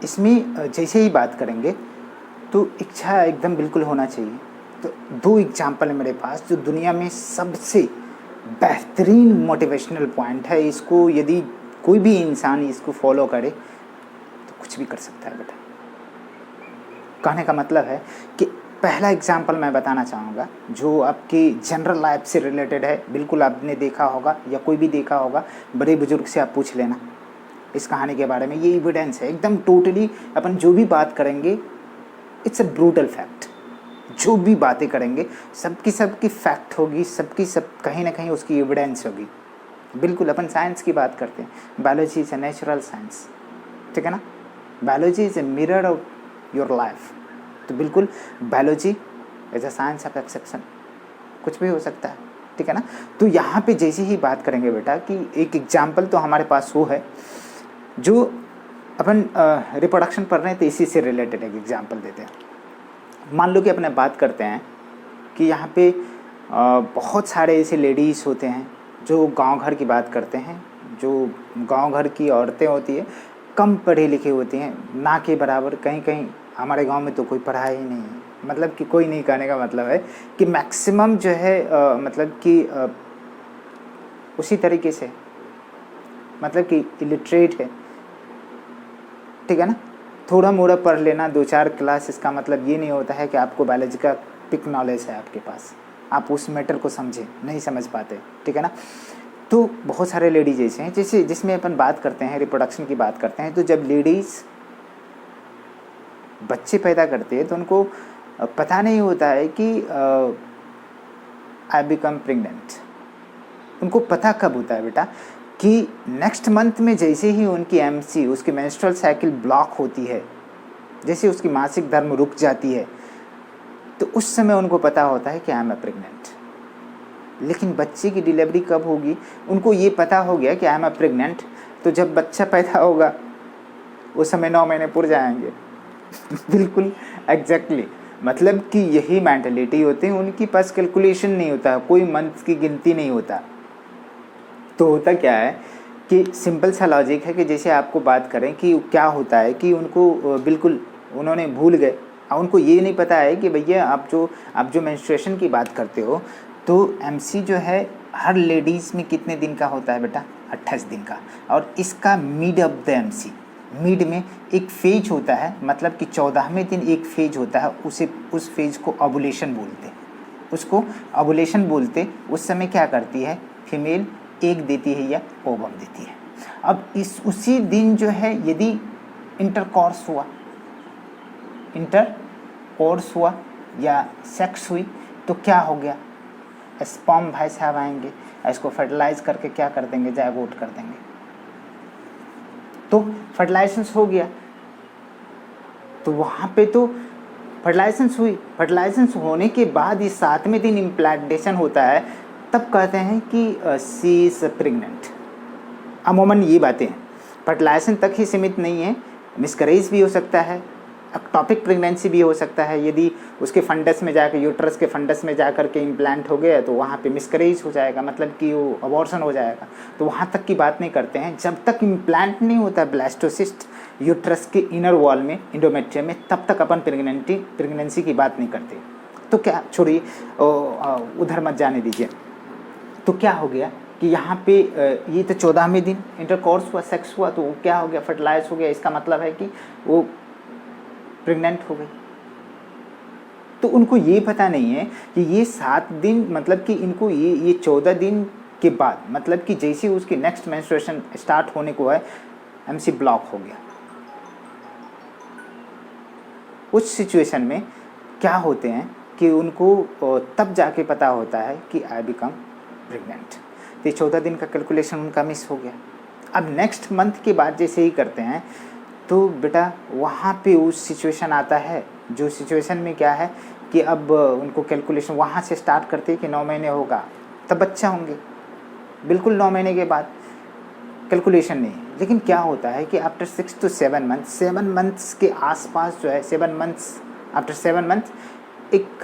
इसमें जैसे ही बात करेंगे तो इच्छा एकदम बिल्कुल होना चाहिए। तो 2 एग्जाम्पल है मेरे पास जो दुनिया में सबसे बेहतरीन मोटिवेशनल पॉइंट है। इसको यदि कोई भी इंसान इसको फॉलो करे तो कुछ भी कर सकता है बेटा। कहने का मतलब है कि पहला एग्जाम्पल मैं बताना चाहूँगा जो आपकी जनरल लाइफ से रिलेटेड है। बिल्कुल आपने देखा होगा या कोई भी देखा होगा, बड़े बुजुर्ग से आप पूछ लेना इस कहानी के बारे में। ये एविडेंस है एकदम टोटली। अपन जो भी बात करेंगे इट्स अ ब्रूटल फैक्ट। जो भी बातें करेंगे सबकी फैक्ट होगी, सबकी सब कहीं ना कहीं उसकी एविडेंस होगी। बिल्कुल अपन साइंस की बात करते हैं, biology is a natural science, ठीक है ना। Biology is a mirror of your life. तो बिल्कुल biology as a science of exception, कुछ भी हो सकता है, ठीक है ना। तो यहाँ पे जैसे ही बात करेंगे बेटा कि एक एग्जाम्पल तो हमारे पास वो है जो अपन रिप्रोडक्शन पढ़ रहे हैं तो इसी से रिलेटेड एक एग्जाम्पल देते हैं। मान लो कि अपने बात करते हैं कि यहाँ पे बहुत सारे ऐसे लेडीज़ होते हैं जो गांव घर की बात करते हैं, जो गांव घर की औरतें होती है, कम पढ़ी लिखी होती हैं, ना के बराबर। कहीं कहीं हमारे गांव में तो कोई पढ़ा ही नहीं है, मतलब कि कोई नहीं, कहने का मतलब है कि मैक्सिमम जो है मतलब कि उसी तरीके से मतलब कि इलिटरेट है, ठीक है ना। थोड़ा मोड़ा पढ़ लेना 2-4 क्लास, इसका मतलब ये नहीं होता है कि आपको बायोलॉजी का पिक नॉलेज है आपके पास, आप उस मैटर को समझे नहीं समझ पाते, ठीक है ना। तो बहुत सारे लेडीज ऐसे हैं जैसे जिसमें अपन बात करते हैं रिप्रोडक्शन की बात करते हैं। तो जब लेडीज़ बच्चे पैदा करते हैं तो उनको पता नहीं होता है कि आई बिकम प्रेग्नेंट। उनको पता कब होता है बेटा कि नेक्स्ट मंथ में जैसे ही उनकी एमसी, उसकी मेंस्ट्रुअल साइकिल ब्लॉक होती है, जैसे उसकी मासिक धर्म रुक जाती है, तो उस समय उनको पता होता है कि आई एम अ प्रेग्नेंट। लेकिन बच्चे की डिलीवरी कब होगी, उनको ये पता हो गया कि आई एम अ प्रेग्नेंट, तो जब बच्चा पैदा होगा उस समय 9 महीने पूरे जाएंगे। बिल्कुल एग्जैक्टली मतलब कि यही मेंटलिटी होती है उनकी पास। कैलकुलेशन नहीं होता, कोई मंथ की गिनती नहीं होता। तो होता क्या है कि सिंपल सा लॉजिक है कि जैसे आपको बात करें कि क्या होता है कि उनको बिल्कुल उन्होंने भूल गए और उनको ये नहीं पता है कि भैया आप जो मेंस्ट्रुएशन की बात करते हो तो एमसी जो है हर लेडीज़ में कितने दिन का होता है बेटा, 28 दिन का। और इसका mid of the MC, mid में एक फेज होता है, मतलब कि 14वें दिन एक फेज होता है, उस फेज को ओवुलेशन बोलते हैं, उसको ओवुलेशन बोलते। उस समय क्या करती है फीमेल, एग देती है या ओवम देती है। अब उसी दिन जो है यदि इंटरकॉर्स हुआ या सेक्स हुई तो क्या हो गया, स्पर्म भाई साहब आएंगे, इसको फर्टिलाइज करके क्या कर देंगे, जायगोट कर देंगे। तो फर्टिलाइजेशन हो गया, तो वहाँ पे तो फर्टिलाइजेशन हुई। फर्टिलाइजेशन होने के बाद ये 7वें दिन इम्प्लांटेशन होता है, तब कहते हैं कि सी इज प्रेग्नेंट। अमूमन ये बातें हैं, फर्टिलाइजेशन तक ही सीमित नहीं है, मिसकरेज भी हो सकता है, एक्टोपिक प्रेगनेंसी भी हो सकता है। यदि उसके फंडस में जाकर, यूट्रस के फंडस में जाकर के इम्प्लांट हो गया तो वहाँ पे मिसकरेज हो जाएगा, मतलब कि वो अबॉर्शन हो जाएगा। तो वहाँ तक की बात नहीं करते हैं। जब तक इम्प्लांट नहीं होता ब्लास्टोसिस्ट यूट्रस के इनर वॉल में, इंडोमेट्रियम में, तब तक अपन प्रेगनेंसी की बात नहीं करते। तो क्या, छोड़िए उधर मत जाने दीजिए। तो क्या हो गया कि यहाँ पे ये तो 14वें दिन इंटरकॉर्स हुआ, सेक्स हुआ, तो क्या हो गया, फर्टिलाइज हो गया। इसका मतलब है कि वो प्रेग्नेंट हो गई। तो उनको ये पता नहीं है कि ये 7 दिन, मतलब कि इनको ये 14 दिन के बाद, मतलब कि जैसे उसकी नेक्स्ट मेंस्ट्रुएशन स्टार्ट होने को है, एमसी ब्लॉक हो गया। उस सिचुएशन में क्या होते हैं कि उनको तब जाके पता होता है कि आई बिकम प्रेग्नेंट। तो 14 दिन का कैलकुलेशन उनका मिस हो गया। अब नेक्स्ट मंथ के बाद जैसे ही करते हैं तो बेटा वहाँ पे उस सिचुएशन आता है, जो सिचुएशन में क्या है कि अब उनको कैलकुलेशन वहाँ से स्टार्ट करते हैं कि 9 महीने होगा तब बच्चा होंगे। बिल्कुल 9 महीने के बाद कैलकुलेशन नहीं है। लेकिन क्या होता है कि आफ्टर 6 to 7 मंथ, 7 मंथ्स के आसपास जो है, 7 मंथ्स, आफ्टर 7 मंथ एक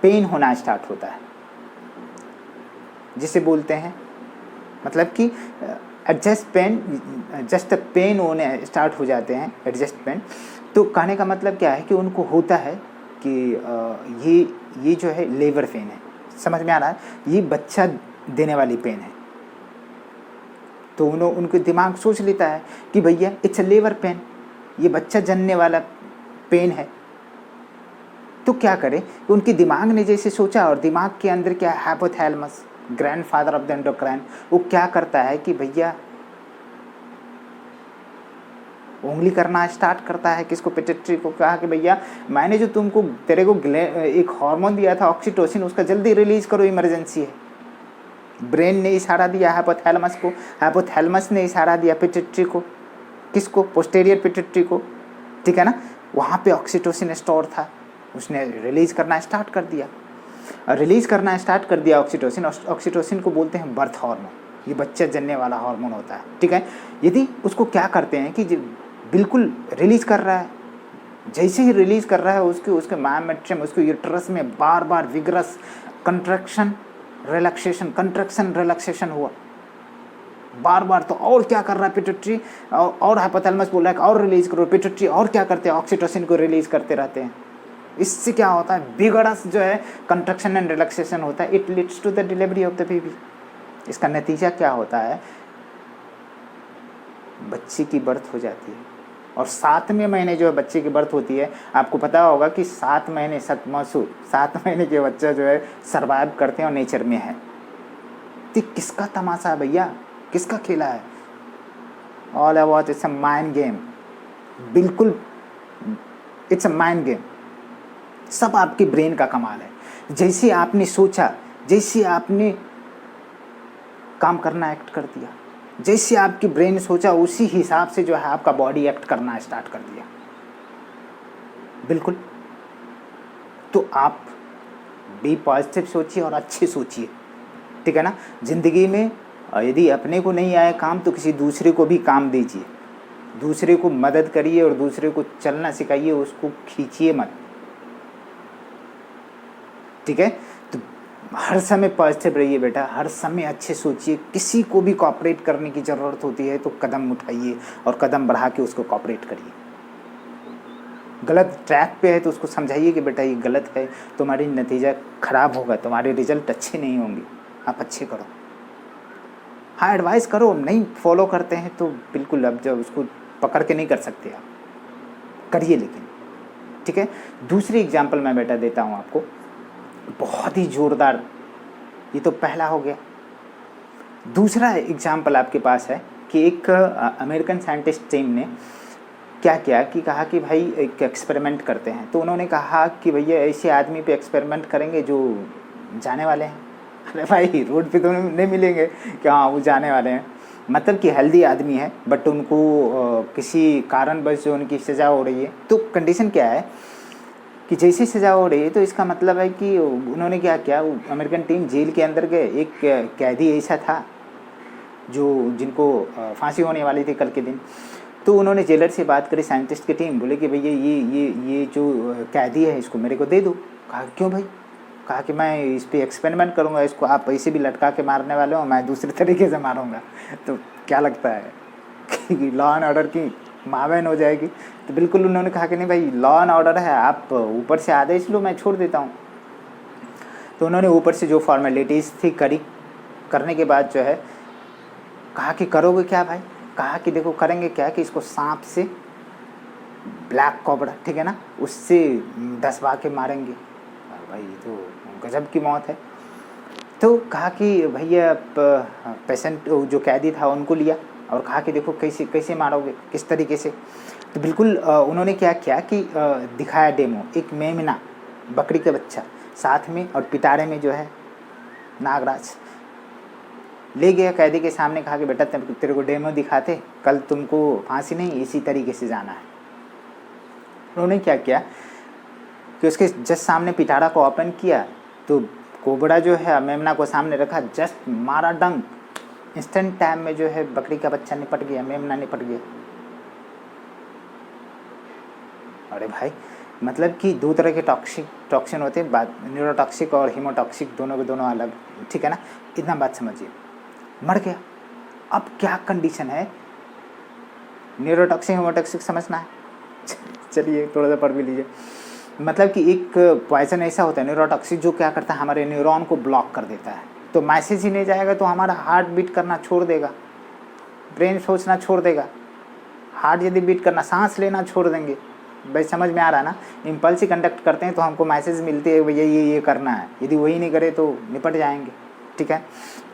पेन होना स्टार्ट होता है, जिसे बोलते हैं, मतलब कि एडजस्ट पेन, जस्ट पेन होने स्टार्ट हो जाते हैं, एडजस्ट पेन। तो कहने का मतलब क्या है कि उनको होता है कि ये जो है लेबर पेन है, समझ में आ रहा है, ये बच्चा देने वाली पेन है। तो उनके दिमाग सोच लेता है कि भैया इट्स अ लेबर पेन, ये बच्चा जनने वाला पेन है। तो क्या करें, उनके दिमाग ने जैसे सोचा, और दिमाग के अंदर क्या है, hypothalamus, grandfather of the endocrine, वो क्या करता है कि भैया उंगली करना स्टार्ट करता है किसको, पिट्यूटरी को। कहा कि भैया मैंने जो तेरे को एक हार्मोन दिया था ऑक्सीटोसिन, उसका जल्दी रिलीज करो, इमरजेंसी है। ब्रेन ने इशारा दिया हाइपोथैलेमस को, हाइपोथैलेमस ने इशारा दिया पिट्यूटरी को, किसको, पोस्टीरियर पिट्यूटरी को, ठीक है ना। वहाँ पे ऑक्सीटोसिन स्टोर था, उसने रिलीज करना स्टार्ट कर दिया, रिलीज करना स्टार्ट कर दिया ऑक्सीटोसिन। ऑक्सीटोसिन को बोलते हैं बर्थ हार्मोन, ये बच्चा जनने वाला हार्मोन होता है, ठीक है। यदि उसको क्या करते हैं कि बिल्कुल रिलीज कर रहा है, जैसे ही रिलीज कर रहा है उसके मायोमेट्रियम, उसके यूट्रस में बार बार विग्रस कंट्रैक्शन रिलैक्सेशन हुआ बार बार। तो और क्या कर रहा है पिट्यूटरी, और हाइपोथैलेमस बोल रहा है और रिलीज करो, पिट्यूटरी और क्या करते हैं, ऑक्सीटोसिन को रिलीज करते रहते हैं। इससे क्या होता है, विगड़स जो है कंट्रैक्शन एंड रिलैक्सेशन होता है, it leads to the delivery of the baby. इसका नतीजा क्या होता है, बच्चे की बर्थ हो जाती है। और 7वें महीने जो है बच्चे की बर्थ होती है, आपको पता होगा कि 7 महीने 7 महीने के बच्चा जो है सर्वाइव करते हैं और नेचर में है। तो किसका तमाशा है भैया, किसका खेला है, all about it's a mind game, बिल्कुल इट्स अ माइंड गेम। सब आपके ब्रेन का कमाल है। जैसे आपने सोचा, जैसे आपने काम करना एक्ट कर दिया, जैसे आपकी ब्रेन सोचा उसी हिसाब से जो है आपका बॉडी एक्ट करना स्टार्ट कर दिया, बिल्कुल। तो आप बी पॉजिटिव सोचिए और अच्छे सोचिए, ठीक है ना। जिंदगी में यदि अपने को नहीं आए काम तो किसी दूसरे को भी काम दीजिए, दूसरे को मदद करिए और दूसरे को चलना सिखाइए, उसको खींचिए मत, ठीक है। तो हर समय पॉजिटिव रहिए बेटा, हर समय अच्छे सोचिए। किसी को भी कोऑपरेट करने की ज़रूरत होती है तो कदम उठाइए और कदम बढ़ा के उसको कोऑपरेट करिए। गलत ट्रैक पे है तो उसको समझाइए कि बेटा ये गलत है, तुम्हारी नतीजा ख़राब होगा, तुम्हारे रिजल्ट अच्छे नहीं होंगे, आप अच्छे करो। हाँ, एडवाइस करो, नहीं फॉलो करते हैं तो बिल्कुल अब जब उसको पकड़ के नहीं कर सकते आप, करिए लेकिन, ठीक है। दूसरी एग्जाम्पल मैं बेटा देता हूँ आपको, बहुत ही ज़ोरदार। ये तो पहला हो गया। दूसरा एग्जाम्पल आपके पास है कि एक अमेरिकन साइंटिस्ट टीम ने क्या किया कि कहा कि भाई एक एक्सपेरिमेंट करते हैं। तो उन्होंने कहा कि भैया ऐसे आदमी पे एक्सपेरिमेंट करेंगे जो जाने वाले हैं। अरे भाई रोड पे तो नहीं मिलेंगे कि हाँ वो जाने वाले हैं, मतलब कि हेल्दी आदमी है बट उनको किसी कारणवश जो उनकी सज़ा हो रही है। तो कंडीशन क्या है कि जैसी सज़ा हो रही है तो इसका मतलब है कि उन्होंने क्या किया, अमेरिकन टीम जेल के अंदर गए। एक कैदी ऐसा था जिनको फांसी होने वाली थी कल के दिन। तो उन्होंने जेलर से बात करी, साइंटिस्ट की टीम, बोले कि भैया ये जो कैदी है इसको मेरे को दे दो। कहा क्यों भाई? कहा कि मैं इस पर एक्सपेरिमेंट करूँगा, इसको आप ऐसे भी लटका के मारने वाले हो, मैं दूसरे तरीके से मारूँगा। तो क्या लगता है कि लॉ एंड ऑर्डर की मावेन हो जाएगी? तो बिल्कुल उन्होंने कहा कि नहीं भाई, लॉ एंड ऑर्डर है, आप ऊपर से आदेश लो, मैं छोड़ देता हूँ। तो उन्होंने ऊपर से जो फॉर्मेलिटीज़ थी करी, करने के बाद जो है कहा कि करोगे क्या भाई? कहा कि देखो करेंगे क्या कि इसको सांप से, ब्लैक कोबरा, ठीक है ना, उससे डसवा के मारेंगे। भाई ये तो गजब की मौत है। तो कहा कि भैया पेशेंट जो कैदी था उनको लिया और कहा कि देखो कैसे कैसे मारोगे, किस तरीके से। तो बिल्कुल उन्होंने क्या किया कि दिखाया डेमो, एक मेमना बकरी का बच्चा साथ में और पिटारे में जो है नागराज ले गया कैदी के सामने। कहा कि बेटा तेरे को डेमो दिखाते, कल तुमको फांसी नहीं इसी तरीके से जाना है। उन्होंने क्या किया कि उसके जस्ट सामने पिटारा को ओपन किया तो कोबरा जो है मेमना को सामने रखा, जस्ट मारा डंक, इंस्टेंट टाइम में जो है बकरी का बच्चा निपट गया, मेमना निपट गया। अरे भाई, मतलब कि दो तरह के टॉक्सिन होते हैं, न्यूरोटॉक्सिक और हीमोटॉक्सिक, दोनों के दोनों अलग, ठीक है ना, इतना बात समझिए। मर गया। अब क्या कंडीशन है, न्यूरोटॉक्सिक हेमोटॉक्सिक समझना है? चलिए थोड़ा सा पढ़ भी लीजिए। मतलब कि एक पॉइजन ऐसा होता है न्यूरोटॉक्सिक जो क्या करता है, हमारे न्यूरॉन को ब्लॉक कर देता है, तो मैसेज ही नहीं जाएगा, तो हमारा हार्ट बीट करना छोड़ देगा, ब्रेन सोचना छोड़ देगा। हार्ट यदि बीट करना, सांस लेना छोड़ देंगे। भाई समझ में आ रहा है ना? इम्पल्स ही कंडक्ट करते हैं तो हमको मैसेज मिलती है भैया ये करना है, यदि वही नहीं करे तो निपट जाएंगे। ठीक है,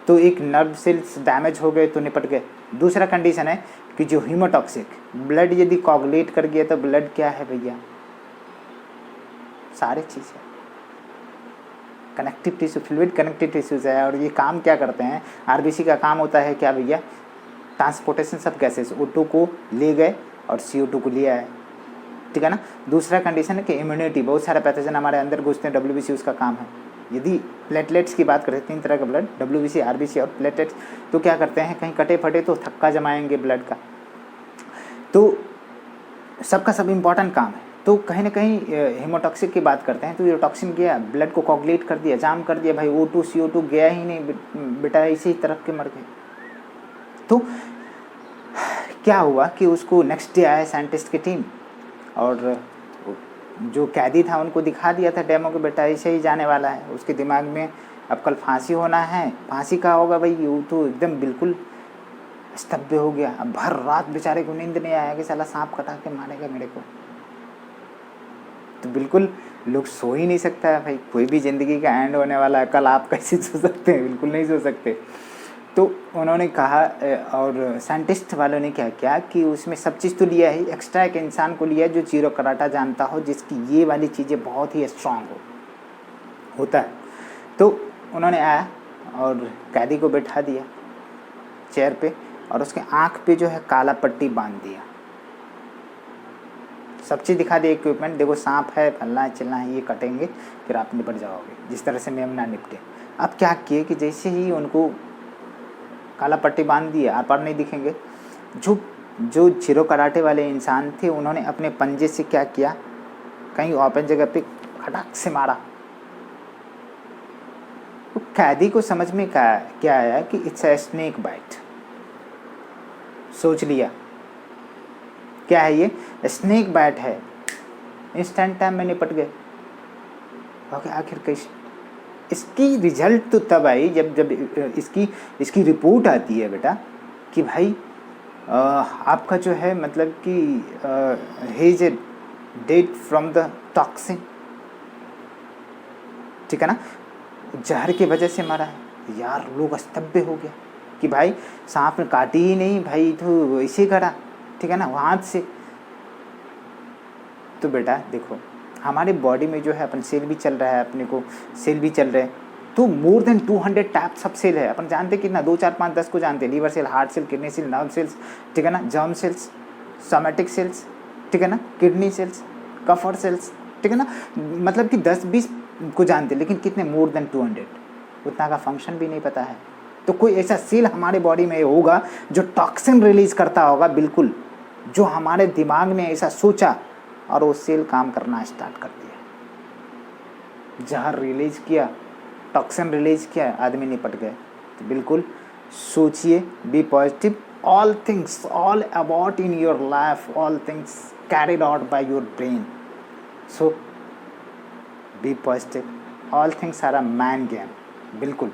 तो एक नर्व सेल्स डैमेज हो गए तो निपट गए। दूसरा कंडीशन है कि जो हीमोटॉक्सिक, ब्लड यदि कोगुलेट कर गया तो ब्लड क्या है भैया, सारी चीज़ है, connective tissue, fluid connective tissues है। और ये काम क्या करते हैं, आरबीसी का काम होता है क्या भैया, ट्रांसपोर्टेशन सब गैसेस, O2 को ले गए और CO2 को लिया है। ठीक है ना। दूसरा कंडीशन है कि इम्यूनिटी, बहुत सारे पैथोजन हमारे अंदर घुसते हैं, WBC उसका काम है। यदि प्लेटलेट्स की बात करें, 3 तरह का ब्लड, WBC, RBC और प्लेटलेट्स, तो क्या करते हैं, कहीं कटे फटे तो थक्का जमाएंगे ब्लड का, तो सबका सब इम्पॉर्टेंट काम है। तो कहीं ना कहीं हीमोटॉक्सिक की बात करते हैं तो ये टॉक्सिन गया, ब्लड को कोगुलेट कर दिया, जाम कर दिया, भाई O2 CO2 गया ही नहीं, बेटा इसी तरफ के मर गए। तो क्या हुआ कि उसको नेक्स्ट डे आया साइंटिस्ट की टीम और जो कैदी था उनको दिखा दिया था डेमो के, बेटा ऐसे ही जाने वाला है। उसके दिमाग में अब कल फांसी होना है, फांसी का होगा भाई, वो तो एकदम बिल्कुल स्तब्ध हो गया। अब भर रात बेचारे को नींद नहीं आया कि साला सांप कटा के मारेगा मेरे को। तो बिल्कुल लोग सो ही नहीं सकता है भाई, कोई भी ज़िंदगी का एंड होने वाला है, कल आप कैसे सो सकते हैं, बिल्कुल नहीं सो सकते। तो उन्होंने कहा, और साइंटिस्ट वालों ने क्या किया कि उसमें सब चीज़ तो लिया है, एक्स्ट्रा एक इंसान को लिया जो जीरो कराटा जानता हो, जिसकी ये वाली चीज़ें बहुत ही स्ट्रांग होता है। तो उन्होंने आया और कैदी को बैठा दिया चेयर पे और उसके आँख पे जो है काला पट्टी बांध दिया, सब चीज़ दिखा दी, इक्विपमेंट, देखो सांप है, फलना है चिलना है, ये कटेंगे फिर आप निपट जाओगे, जिस तरह से मेमना निपटे। अब क्या किए कि जैसे ही उनको काला पट्टी बांध दिया, आर पार नहीं दिखेंगे, जो जीरो कराटे वाले इंसान थे उन्होंने अपने पंजे से क्या किया, कहीं ओपन जगह पे खटाक से मारा। तो कैदी को समझ में क्या आया कि इट्स अ स्नेक बाइट। सोच लिया क्या है ये, स्नेक बाइट है, इंस्टेंट टाइम में निपट गए। ओके, आखिर कैसे, इसकी रिजल्ट तो तब आई जब इसकी रिपोर्ट आती है बेटा कि भाई आपका जो है मतलब कि has a dead from the toxin. ठीक है ना, जहर की वजह से मरा है। यार लोग स्तब्ध हो गया कि भाई सांप ने काटी ही नहीं भाई, तो ऐसे करा। ठीक है ना, हाथ से। तो बेटा देखो हमारे बॉडी में जो है अपन सेल भी चल रहा है, अपने को सेल भी चल रहे हैं, तो मोर देन 200 टाइप्स सब सेल है। अपन जानते कितना, 2 4 5 10 को जानते हैं, liver cell, heart cell, kidney cell, nerve cells, ठीक है ना, जर्म सेल्स, सोमेटिक सेल्स, ठीक है ना, किडनी सेल्स, कफर सेल्स, ठीक है ना, मतलब कि 10-20 को जानते हैं, लेकिन कितने, मोर देन 200, उतना का फंक्शन भी नहीं पता है। तो कोई ऐसा सेल हमारे बॉडी में होगा जो टॉक्सिन रिलीज करता होगा, बिल्कुल, जो हमारे दिमाग ने ऐसा सोचा और वो सेल काम करना स्टार्ट कर दिया, जहर रिलीज किया, टॉक्सिन रिलीज किया, आदमी निपट गए। तो बिल्कुल सोचिए, be positive, all things, all about in your life, all things carried out by your brain, so be positive, all things are a man game. बिल्कुल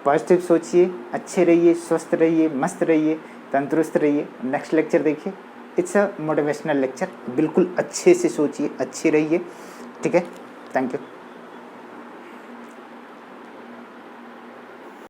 पॉजिटिव सोचिए, अच्छे रहिए, स्वस्थ रहिए, मस्त रहिए, तंदुरुस्त रहिए। नेक्स्ट लेक्चर देखिए, इट्स अ मोटिवेशनल लेक्चर, बिल्कुल अच्छे से सोचिए, अच्छे रहिए। ठीक है, थैंक यू।